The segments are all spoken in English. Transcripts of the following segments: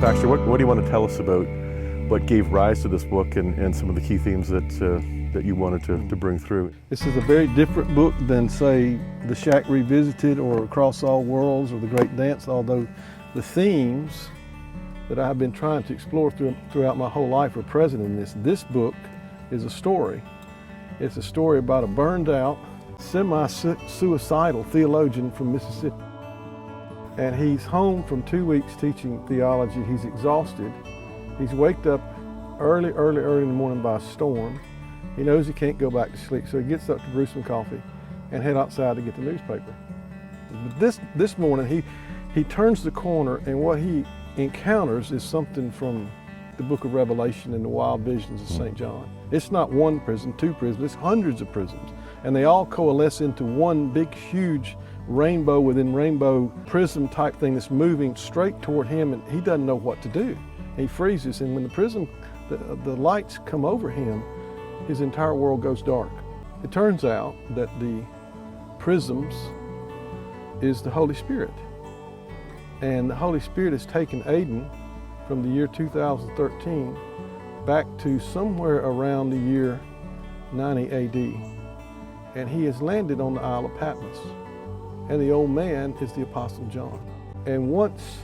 Baxter, what do you want to tell us about what gave rise to this book and some of the key themes that you wanted to bring through? This is a very different book than, say, The Shack Revisited or Across All Worlds or The Great Dance, although the themes that I've been trying to explore throughout my whole life are present in this. This book is a story. It's a story about a burned out, semi-suicidal theologian from Mississippi. And he's home from 2 weeks teaching theology. He's exhausted. He's waked up early in the morning by a storm. He knows he can't go back to sleep, so he gets up to brew some coffee and head outside to get the newspaper. But this morning, he turns the corner, and what he encounters is something from the book of Revelation and the wild visions of St. John. It's not one prison, two prisons, it's hundreds of prisons. And they all coalesce into one big, huge rainbow within rainbow prism type thing that's moving straight toward him, and he doesn't know what to do. He freezes, and when the prism, the lights come over him, his entire world goes dark. It turns out that the prisms is the Holy Spirit. And the Holy Spirit has taken Aidan from the year 2013 back to somewhere around the year 90 AD. And he has landed on the Isle of Patmos. And the old man is the Apostle John. And once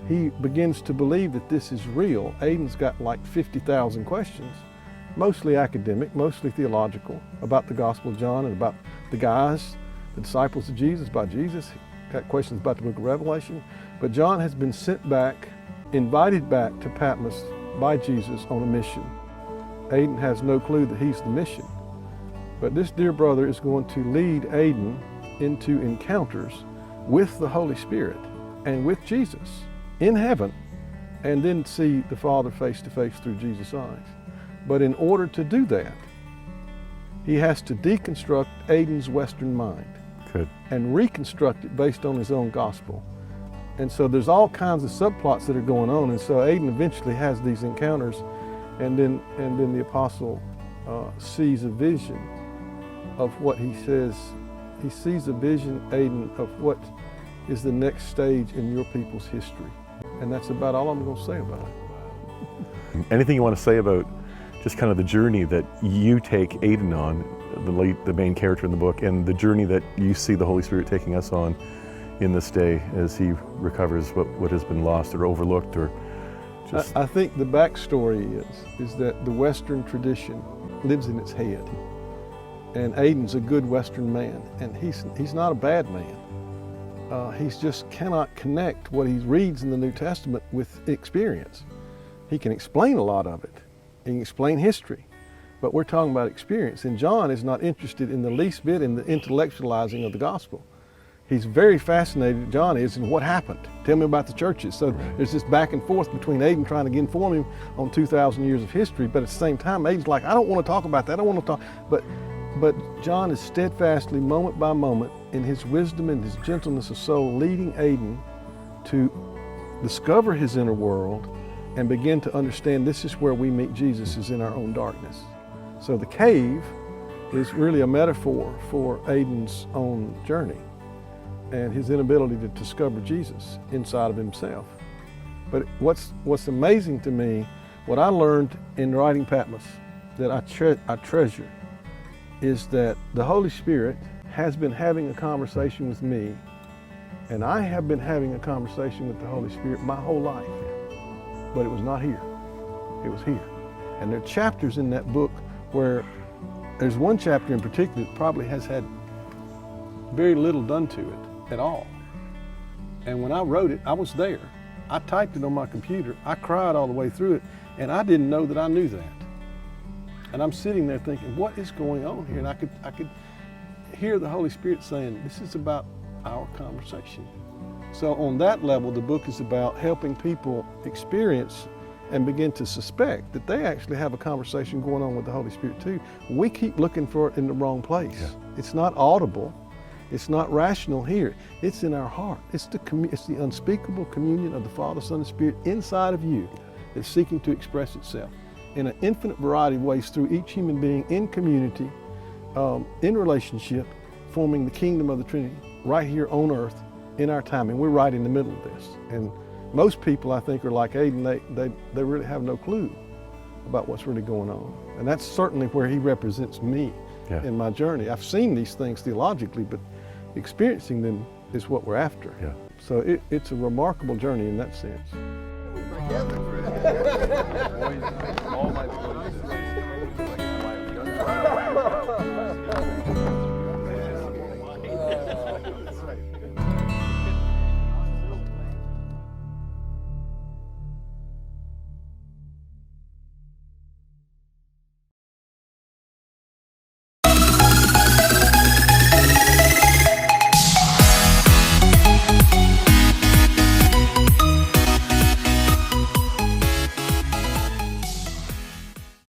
he begins to believe that this is real, Aidan's got like 50,000 questions, mostly academic, mostly theological, about the Gospel of John and about the guys, the disciples of Jesus, about Jesus. Got questions about the book of Revelation. But John has been sent back, invited back to Patmos by Jesus on a mission. Aidan has no clue that he's the mission. But this dear brother is going to lead Aidan into encounters with the Holy Spirit and with Jesus in heaven, and then see the Father face to face through Jesus' eyes. But in order to do that, he has to deconstruct Aidan's Western mind and reconstruct it based on his own gospel. And so there's all kinds of subplots that are going on, and so Aidan eventually has these encounters, and then the apostle sees a vision of what he says. He sees a vision, Aidan, of what is the next stage in your people's history. And that's about all I'm going to say about it. Anything you want to say about just kind of the journey that you take Aidan on, the main character in the book, and the journey that you see the Holy Spirit taking us on in this day as he recovers what has been lost or overlooked, or just... I think the backstory is that the Western tradition lives in its head. And Aidan's a good Western man, and he's not a bad man. He just cannot connect what he reads in the New Testament with experience. He can explain a lot of it. He can explain history, but we're talking about experience. And John is not interested in the least bit in the intellectualizing of the gospel. He's very fascinated, John is, in what happened. Tell me about the churches. So there's this back and forth between Aidan trying to inform him on 2,000 years of history, but at the same time, Aidan's like, I don't want to talk about that, I don't want to talk. But John is steadfastly, moment by moment, in his wisdom and his gentleness of soul, leading Aidan to discover his inner world and begin to understand this is where we meet Jesus, is in our own darkness. So the cave is really a metaphor for Aidan's own journey and his inability to discover Jesus inside of himself. But what's amazing to me, what I learned in writing Patmos that I treasure, is that the Holy Spirit has been having a conversation with me, and I have been having a conversation with the Holy Spirit my whole life. But it was not here, it was here. And there are chapters in that book where there's one chapter in particular that probably has had very little done to it at all. And when I wrote it, I was there. I typed it on my computer, I cried all the way through it, and I didn't know that I knew that. And I'm sitting there thinking, what is going on here? And I could hear the Holy Spirit saying, this is about our conversation. So on that level, the book is about helping people experience and begin to suspect that they actually have a conversation going on with the Holy Spirit too. We keep looking for it in the wrong place. Yeah. It's not audible. It's not rational here. It's in our heart. It's the unspeakable communion of the Father, Son, and Spirit inside of you that's seeking to express itself in an infinite variety of ways through each human being in community, in relationship, forming the kingdom of the Trinity right here on earth in our time. And we're right in the middle of this. And Most people, I think, are like Aiden. They really have no clue about what's really going on. And that's certainly where he represents me in my journey. I've seen these things theologically, but experiencing them is what we're after. Yeah. So it's a remarkable journey in that sense.